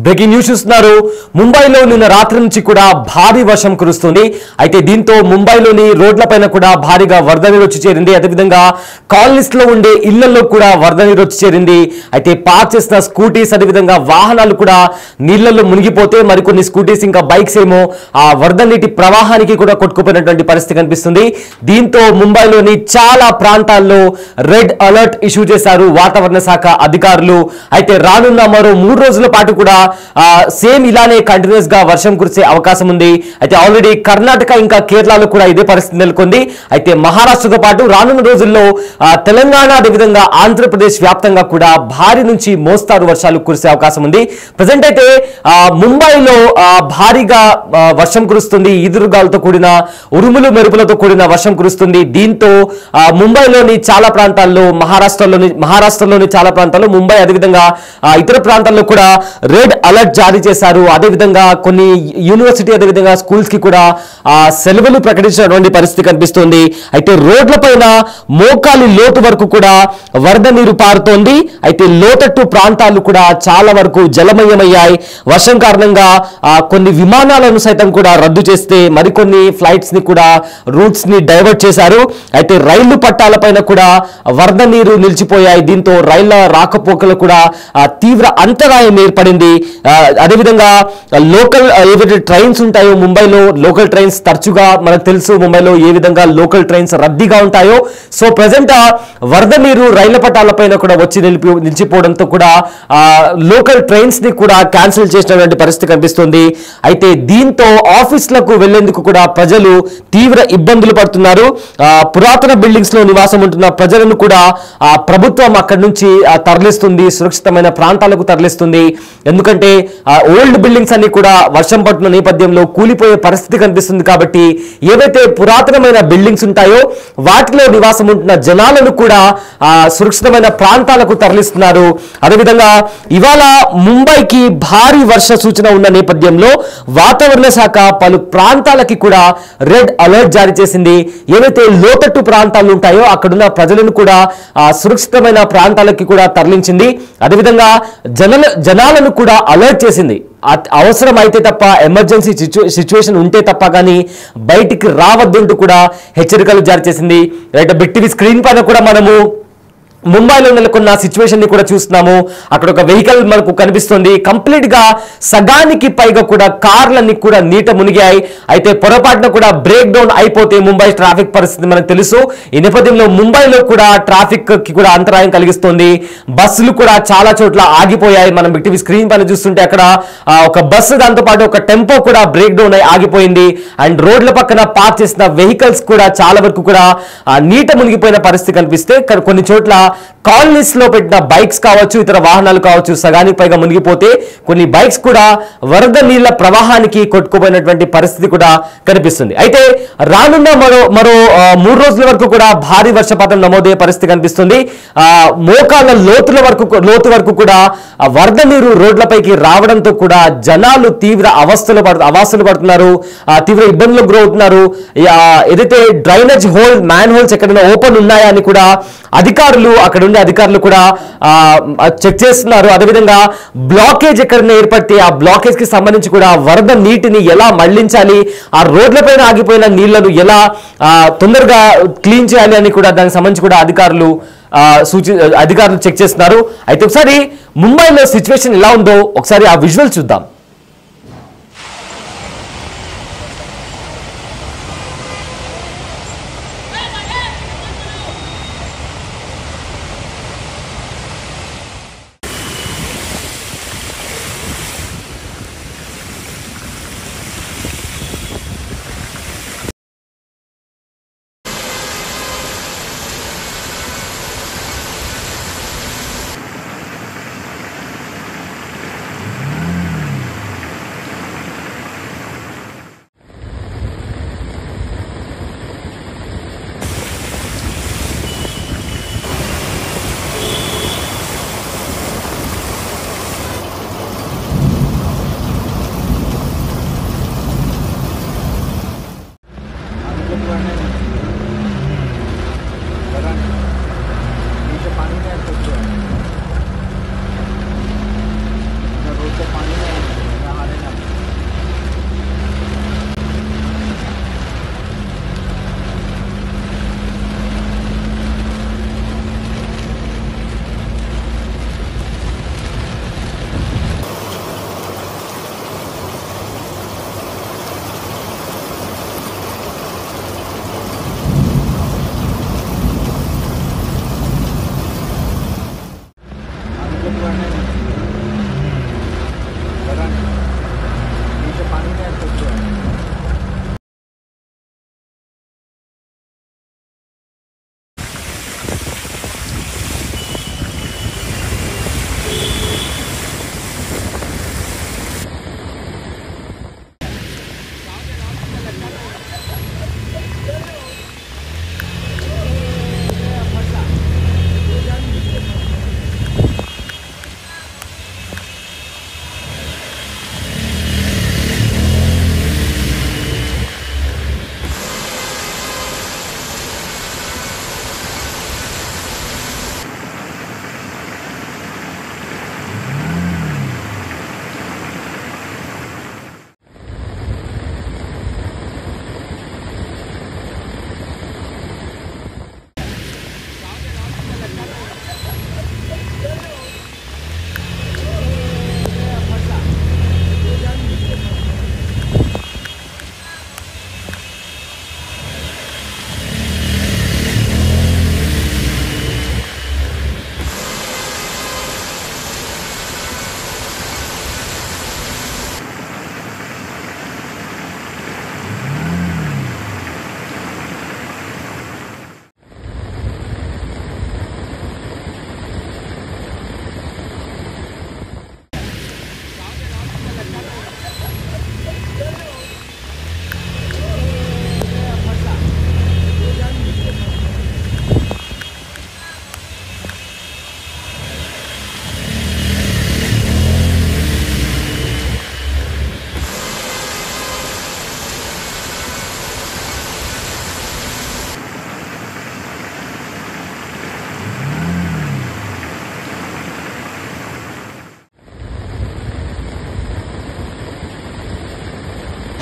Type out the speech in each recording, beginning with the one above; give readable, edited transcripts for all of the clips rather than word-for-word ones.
Breaking news చూస్తున్నారు. ముంబైలో నిన్న రాత్రి నుంచి కూడా భారీ వర్షం కురుస్తుంది. అయితే దీంతో ముంబైలోని రోడ్లపైన కూడా భారీగా వరద నీరు వచ్చి చేరింది. అదేవిధంగా కాలనీస్ లో ఉండే ఇళ్లలో కూడా వరద నీరు వచ్చి చేరింది. అయితే పార్క్ చేసిన స్కూటీస్ అదేవిధంగా వాహనాలు కూడా నీళ్లలో మునిగిపోతే మరికొన్ని స్కూటీస్ ఇంకా బైక్స్ ఏమో ఆ వరద నీటి ప్రవాహానికి కూడా కొట్టుకుపోయినటువంటి పరిస్థితి కనిపిస్తుంది. దీంతో ముంబైలోని చాలా ప్రాంతాల్లో రెడ్ అలర్ట్ ఇష్యూ చేశారు వాతావరణ శాఖ అధికారులు. అయితే రానున్న మరో 3 రోజుల పాటు కూడా సేమ్ ఇలానే కంటిన్యూస్ గా వర్షం కురిసే అవకాశం ఉంది. అయితే ఆల్రెడీ కర్ణాటక ఇంకా కేరళలో కూడా ఇదే పరిస్థితి నెలకొంది. అయితే మహారాష్ట్రతో పాటు రానున్న రోజుల్లో తెలంగాణ అదేవిధంగా ఆంధ్రప్రదేశ్ వ్యాప్తంగా కూడా భారీ నుంచి మోస్తారు వర్షాలు కురిసే అవకాశం ఉంది. ప్రజెంట్ అయితే ముంబైలో భారీగా వర్షం కురుస్తుంది. ఈదురుగాలతో కూడిన ఉరుములు మెరుపులతో కూడిన వర్షం కురుస్తుంది. దీంతో ముంబైలోని చాలా ప్రాంతాల్లో మహారాష్ట్రలోని చాలా ప్రాంతాల్లో ముంబై అదేవిధంగా ఇతర ప్రాంతాల్లో కూడా రెడ్ అలర్ట్ జారీ చేశారు. అదేవిధంగా కొన్ని యూనివర్సిటీ అదేవిధంగా స్కూల్స్ కి కూడా సెలవులు ప్రకటించినటువంటి పరిస్థితి కనిపిస్తుంది. అయితే రోడ్లపైన మోకాలి లోతు వరకు కూడా వరద నీరు పారుతోంది. అయితే లోతట్టు ప్రాంతాలు కూడా చాలా వరకు జలమయమయ్యాయి. వర్షం కారణంగా కొన్ని విమానాలను సైతం కూడా రద్దు చేస్తే మరికొన్ని ఫ్లైట్స్ ని కూడా రూట్స్ ని డైవర్ట్ చేశారు. అయితే రైలు పట్టాలపైన కూడా వరద నీరు నిలిచిపోయాయి. దీంతో రైళ్ల రాకపోకలు కూడా తీవ్ర అంతరాయం ఏర్పడింది. అదేవిధంగా లోకల్ ఏవైతే ట్రైన్స్ ఉంటాయో ముంబైలో లోకల్ ట్రైన్స్ తరచుగా మనకు తెలుసు ముంబైలో ఏ విధంగా లోకల్ ట్రైన్స్ రద్దీగా ఉంటాయో. సో ప్రజెంట్ వరద నీరు రైళ్ల పట్టాలపైన కూడా వచ్చి నిలిచిపోవడంతో కూడా లోకల్ ట్రైన్స్ ని కూడా క్యాన్సిల్ చేసినటువంటి పరిస్థితి కనిపిస్తుంది. అయితే దీంతో ఆఫీసులకు వెళ్లేందుకు కూడా ప్రజలు తీవ్ర ఇబ్బందులు పడుతున్నారు. పురాతన బిల్డింగ్స్ లో నివాసం ఉంటున్న ప్రజలను కూడా ప్రభుత్వం అక్కడి నుంచి తరలిస్తుంది, సురక్షితమైన ప్రాంతాలకు తరలిస్తుంది. ఎందుకంటే ఓల్డ్ బిల్డింగ్స్ అన్ని కూడా వర్షం పడుతున్న నేపథ్యంలో కూలిపోయే పరిస్థితి కనిపిస్తుంది. కాబట్టి ఏవైతే పురాతనమైన బిల్డింగ్స్ ఉంటాయో వాటిలో నివాసం ఉంటున్న జనాలను కూడా సురక్షితమైన ప్రాంతాలకు తరలిస్తున్నారు. అదేవిధంగా ఇవాళ ముంబైకి భారీ వర్ష సూచన ఉన్న నేపథ్యంలో వాతావరణ శాఖ పలు ప్రాంతాలకి కూడా రెడ్ అలర్ట్ జారీ చేసింది. ఏవైతే లోతట్టు ప్రాంతాలు ఉంటాయో అక్కడున్న ప్రజలను కూడా సురక్షితమైన ప్రాంతాలకి కూడా తరలించింది. అదేవిధంగా జనాలను కూడా అలర్ట్ చేసింది. అవసరం అయితే తప్ప ఎమర్జెన్సీ సిచ్యువేషన్ ఉంటే తప్ప కానీ బయటికి రావద్దంటూ కూడా హెచ్చరికలు జారీ చేసింది. రైట్, బిగ్ టీవీ స్క్రీన్ పైన కూడా మనము ముంబైలో నెలకొన్న సిచ్యువేషన్ ని కూడా చూస్తున్నాము. అక్కడ ఒక వెహికల్ మనకు కనిపిస్తుంది. కంప్లీట్ గా సగానికి పైగా కూడా కార్లన్నీ కూడా నీట మునిగాయి. అయితే పొరపాటున కూడా బ్రేక్ డౌన్ అయిపోతే ముంబై ట్రాఫిక్ పరిస్థితి మనకు తెలుసు. ఈ నేపథ్యంలో ముంబైలో కూడా ట్రాఫిక్ కి కూడా అంతరాయం కలిగిస్తుంది. బస్సులు కూడా చాలా చోట్ల ఆగిపోయాయి. మనం బిగ్ టీవీ స్క్రీన్ పైన చూస్తుంటే అక్కడ ఒక బస్సు దాంతో పాటు ఒక టెంపో కూడా బ్రేక్ డౌన్ అయి ఆగిపోయింది. అండ్ రోడ్ల పక్కన పార్క్ చేసిన వెహికల్స్ కూడా చాలా వరకు కూడా నీట మునిగిపోయిన పరిస్థితి కనిపిస్తే కొన్ని చోట్ల కాలనీస్ లో పెట్టిన బైక్స్ కావచ్చు ఇతర వాహనాలు కావచ్చు సగానికి పైగా మునిగిపోతే కొన్ని బైక్స్ కూడా వరద నీళ్ల ప్రవాహానికి కొట్టుకుపోయినటువంటి పరిస్థితి కూడా కనిపిస్తుంది. అయితే రానున్న మరో 3 రోజుల వరకు కూడా భారీ వర్షపాతం నమోదయ్యే పరిస్థితి కనిపిస్తుంది. మోకాళ్ళ లోతు వరకు కూడా వరద నీరు రోడ్లపైకి రావడంతో కూడా జనాలు తీవ్ర అవాస్తులు పడుతున్నారు, తీవ్ర ఇబ్బందులకు గురవుతున్నారు. ఏదైతే డ్రైనేజ్ మ్యాన్ హోల్స్ ఎక్కడైనా ఓపెన్ ఉన్నాయా అని కూడా అక్కడ ఉండే అధికారులు కూడా చెక్ చేస్తున్నారు. అదేవిధంగా బ్లాకేజ్ ఎక్కడైనా ఏర్పడితే ఆ బ్లాకేజ్ కి సంబంధించి కూడా వరద నీటిని ఎలా మళ్లించాలి, ఆ రోడ్లపైన ఆగిపోయిన నీళ్లను ఎలా తొందరగా క్లీన్ చేయాలి అని కూడా దానికి సంబంధించి కూడా అధికారులు చెక్ చేస్తున్నారు. అయితే ఒకసారి ముంబైలో సిచ్యువేషన్ ఎలా ఉందో ఒకసారి ఆ విజువల్ చూద్దాం.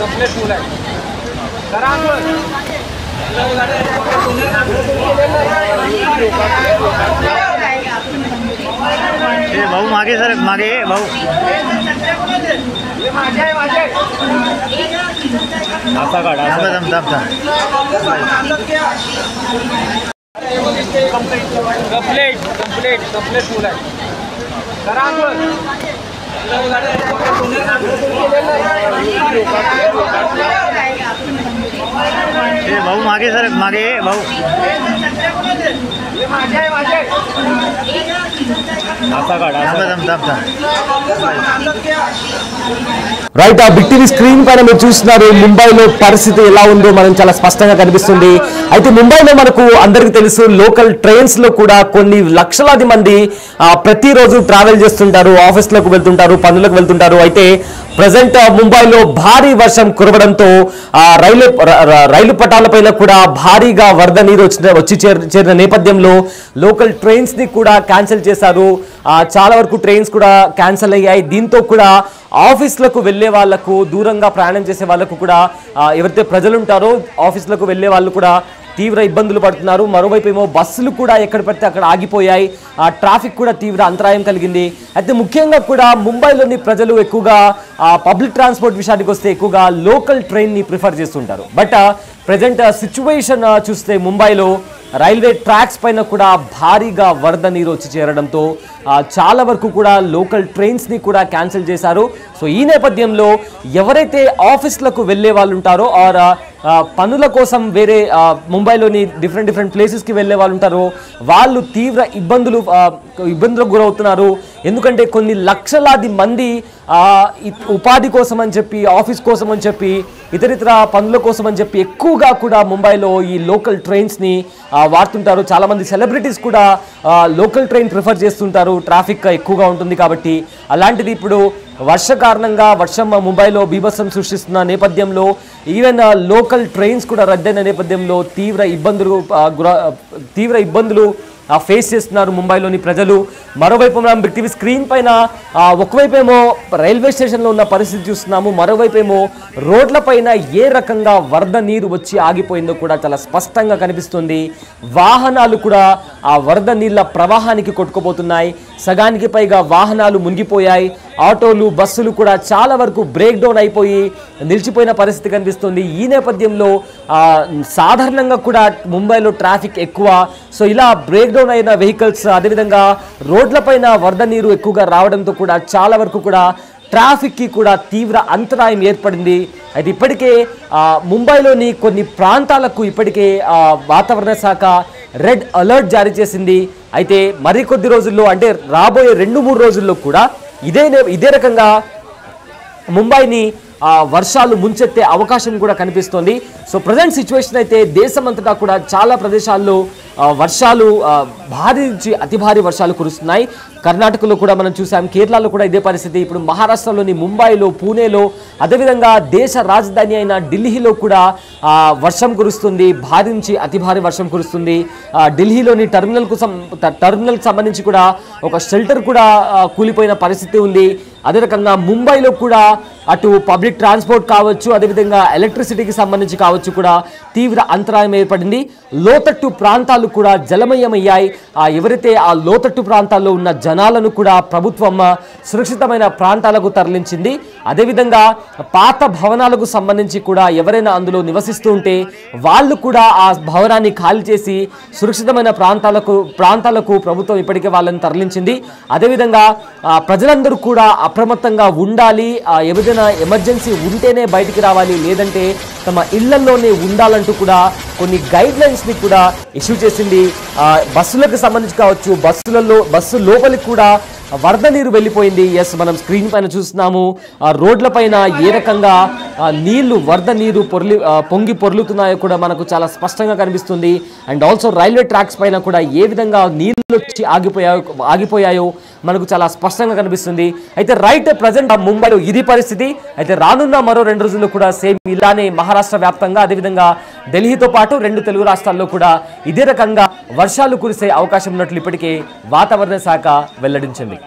कंप्लीट फुल आहे भाऊ मागे सर मागे भाऊ कंप्लीट फुल आहे भाऊ मागे सर मागे भाऊ రైట్ ఆ బిగ్ టీవీ స్క్రీన్ పైన మీరు చూస్తున్నారు ముంబైలో పరిస్థితి ఎలా ఉందో మనం చాలా స్పష్టంగా కనిపిస్తుంది. అయితే ముంబైలో మనకు అందరికీ తెలుసు లోకల్ ట్రైన్స్ లో కూడా కొన్ని లక్షలాది మంది ప్రతిరోజు ట్రావెల్ చేస్తుంటారు, ఆఫీస్లకు వెళ్తుంటారు, పనులకు వెళ్తుంటారు. అయితే ప్రజెంట్ ముంబైలో భారీ వర్షం కురవడంతో రైలు పట్టాలపైన కూడా భారీగా వరద నీరు వచ్చి చేరిన నేపథ్యంలో లోకల్ ట్రైన్స్ ని కూడా క్యాన్సిల్ చేశారు. చాలా వరకు ట్రైన్స్ కూడా క్యాన్సిల్ అయ్యాయి. దీంతో కూడా ఆఫీస్లకు వెళ్లే వాళ్లకు, దూరంగా ప్రయాణం చేసే వాళ్లకు కూడా ఎవరైతే ప్రజలు ఉంటారో ఆఫీస్లకు వెళ్లే వాళ్ళు కూడా తీవ్ర ఇబ్బందులు పడుతున్నారు. మరోవైపు ఏమో బస్సులు కూడా ఎక్కడ పడితే అక్కడ ఆగిపోయాయి. ట్రాఫిక్ కూడా తీవ్ర అంతరాయం కలిగింది. అయితే ముఖ్యంగా కూడా ముంబైలోని ప్రజలు ఎక్కువగా పబ్లిక్ ట్రాన్స్పోర్ట్ విషయానికి వస్తే ఎక్కువగా లోకల్ ట్రైన్ ని ప్రిఫర్ చేస్తుంటారు. బట్ ప్రజెంట్ సిచ్యువేషన్ చూస్తే ముంబైలో రైల్వే ట్రాక్స్ పైన కూడా భారీగా వరద నీరు వచ్చి చేరడంతో చాలా వరకు కూడా లోకల్ ట్రైన్స్ ని కూడా క్యాన్సిల్ చేశారు. సో ఈ నేపథ్యంలో ఎవరైతే ఆఫీస్లకు వెళ్లే వాళ్ళు ఉంటారో ఆర్ పనుల కోసం వేరే ముంబైలోని డిఫరెంట్ ప్లేసెస్కి వెళ్ళే వాళ్ళు ఉంటారో వాళ్ళు తీవ్ర ఇబ్బందులకు గురవుతున్నారు. ఎందుకంటే కొన్ని లక్షలాది మంది ఉపాధి కోసం అని చెప్పి, ఆఫీస్ కోసం అని చెప్పి, ఇతరితర పనుల కోసం అని చెప్పి ఎక్కువగా కూడా ముంబైలో ఈ లోకల్ ట్రైన్స్ని వాడుతుంటారు. చాలామంది సెలబ్రిటీస్ కూడా లోకల్ ట్రైన్ ప్రిఫర్ చేస్తుంటారు, ట్రాఫిక్ ఎక్కువగా ఉంటుంది కాబట్టి. అలాంటిది ఇప్పుడు వర్ష కారణంగా వర్షం ముంబైలో బీభత్సం సృష్టిస్తున్న నేపథ్యంలో ఈవెన్ లోకల్ ట్రైన్స్ కూడా రద్దయిన నేపథ్యంలో తీవ్ర ఇబ్బందులు ఫేస్ చేస్తున్నారు ముంబైలోని ప్రజలు. మరోవైపు మనం బిగ్ టీవీ స్క్రీన్ పైన ఒకవైపు ఏమో రైల్వే స్టేషన్లో ఉన్న పరిస్థితి చూస్తున్నాము, మరోవైపు ఏమో రోడ్లపైన ఏ రకంగా వరద నీరు వచ్చి ఆగిపోయిందో కూడా చాలా స్పష్టంగా కనిపిస్తుంది. వాహనాలు కూడా ఆ వరద నీళ్ళ ప్రవాహానికి కొట్టుకుపోతున్నాయి. సగానికి పైగా వాహనాలు మునిగిపోయాయి. ఆటోలు, బస్సులు కూడా చాలా వరకు బ్రేక్ డౌన్ అయిపోయి నిలిచిపోయిన పరిస్థితి కనిపిస్తుంది. ఈ నేపథ్యంలో సాధారణంగా కూడా ముంబైలో ట్రాఫిక్ ఎక్కువ. సో ఇలా బ్రేక్ డౌన్ అయిన వెహికల్స్, అదేవిధంగా రోడ్లపైన వరద నీరు ఎక్కువగా రావడంతో కూడా చాలా వరకు కూడా ట్రాఫిక్కి కూడా తీవ్ర అంతరాయం ఏర్పడింది. అయితే ఇప్పటికే ముంబైలోని కొన్ని ప్రాంతాలకు ఇప్పటికే వాతావరణ శాఖ రెడ్ అలర్ట్ జారీ చేసింది. అయితే మరికొద్ది రోజుల్లో, అంటే రాబోయే 2-3 రోజుల్లో కూడా ఇదే రకంగా ముంబైని వర్షాలు ముంచెత్తే అవకాశం కూడా కనిపిస్తోంది. సో ప్రజెంట్ సిచ్యువేషన్ అయితే దేశమంతటా కూడా చాలా ప్రదేశాల్లో వర్షాలు భారీ నుంచి అతి భారీ వర్షాలు కురుస్తున్నాయి. కర్ణాటకలో కూడా మనం చూసాం, కేరళలో కూడా ఇదే పరిస్థితి. ఇప్పుడు మహారాష్ట్రలోని ముంబైలో, పూణేలో, అదేవిధంగా దేశ రాజధాని అయిన ఢిల్లీలో కూడా వర్షం కురుస్తుంది. భారీ నుంచి అతి భారీ వర్షం కురుస్తుంది. ఢిల్లీలోని టర్మినల్కి సంబంధించి కూడా ఒక షెల్టర్ కూడా కూలిపోయిన పరిస్థితి ఉంది. అదే రకంగా ముంబైలో కూడా అటు పబ్లిక్ ట్రాన్స్పోర్ట్ కావచ్చు, అదేవిధంగా ఎలక్ట్రిసిటీకి సంబంధించి కావచ్చు కూడా తీవ్ర అంతరాయం ఏర్పడింది. లోతట్టు ప్రాంతాలు కూడా జలమయమయ్యాయి. ఎవరైతే ఆ లోతట్టు ప్రాంతాల్లో ఉన్న జనాలను కూడా ప్రభుత్వం సురక్షితమైన ప్రాంతాలకు తరలించింది. అదేవిధంగా పాత భవనాలకు సంబంధించి కూడా ఎవరైనా అందులో నివసిస్తూ ఉంటే వాళ్ళు కూడా ఆ భవనాన్ని ఖాళీ చేసి సురక్షితమైన ప్రాంతాలకు ప్రభుత్వం ఇప్పటికే వాళ్ళని తరలించింది. అదేవిధంగా ప్రజలందరూ కూడా అప్రమత్తంగా ఉండాలి. ఏదైనా ఎమర్జెన్సీ ఉంటేనే బయటికి రావాలి, లేదంటే తమ ఇళ్లలోనే ఉండాలంటూ కూడా కొన్ని గైడ్ లైన్స్ ని కూడా ఇష్యూ చేసింది. బస్సులకు సంబంధించి కావచ్చు, బస్సు లోపలికి కూడా వరద నీరు వెళ్ళిపోయింది. ఎస్, మనం స్క్రీన్ పైన చూస్తున్నాము రోడ్ల పైన ఏ రకంగా వరద నీరు పొంగి పొర్లుతున్నాయో కూడా మనకు చాలా స్పష్టంగా కనిపిస్తుంది. అండ్ ఆల్సో రైల్వే ట్రాక్స్ పైన కూడా ఏ విధంగా నీళ్లు వచ్చి ఆగిపోయాయో మనకు చాలా స్పష్టంగా కనిపిస్తుంది. అయితే రైట్ ప్రజెంట్ ముంబైలో ఇది పరిస్థితి. అయితే రానున్న మరో 2 రోజుల్లో కూడా సేమ్ ఇలానే మహారాష్ట్ర వ్యాప్తంగా, అదేవిధంగా ఢిల్లీతో పాటు 2 తెలుగు రాష్ట్రాల్లో కూడా ఇదే రకంగా వర్షాలు కురిసే అవకాశం ఉన్నట్లు ఇప్పటికే వాతావరణ శాఖ వెల్లడించింది.